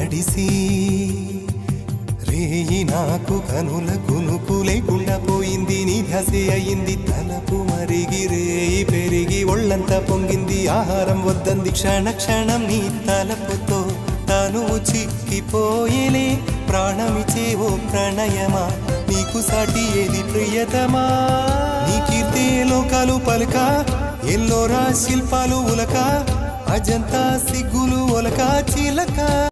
తడిసి రేయి నాకు కనుల కునుకు లేకుండా పోయింది. నీ ధ్యాసే అయింది తలపు మరిగి రేయి పెరిగి ఒళ్ళంతా పొంగింది. ఆహారం వద్దంది క్షణ క్షణం నీ తలపుతో తను చిక్కిపోయేలే. ప్రాణమిచే ఓ ప్రణయమా నీకు సాటి ఏది ప్రియతమా. నీ కీర్తే లోకాలు పలుక ఎల్లోరా శిల్పాలు ఉలక అజంతా సిగ్గులు ఒలక చిలక.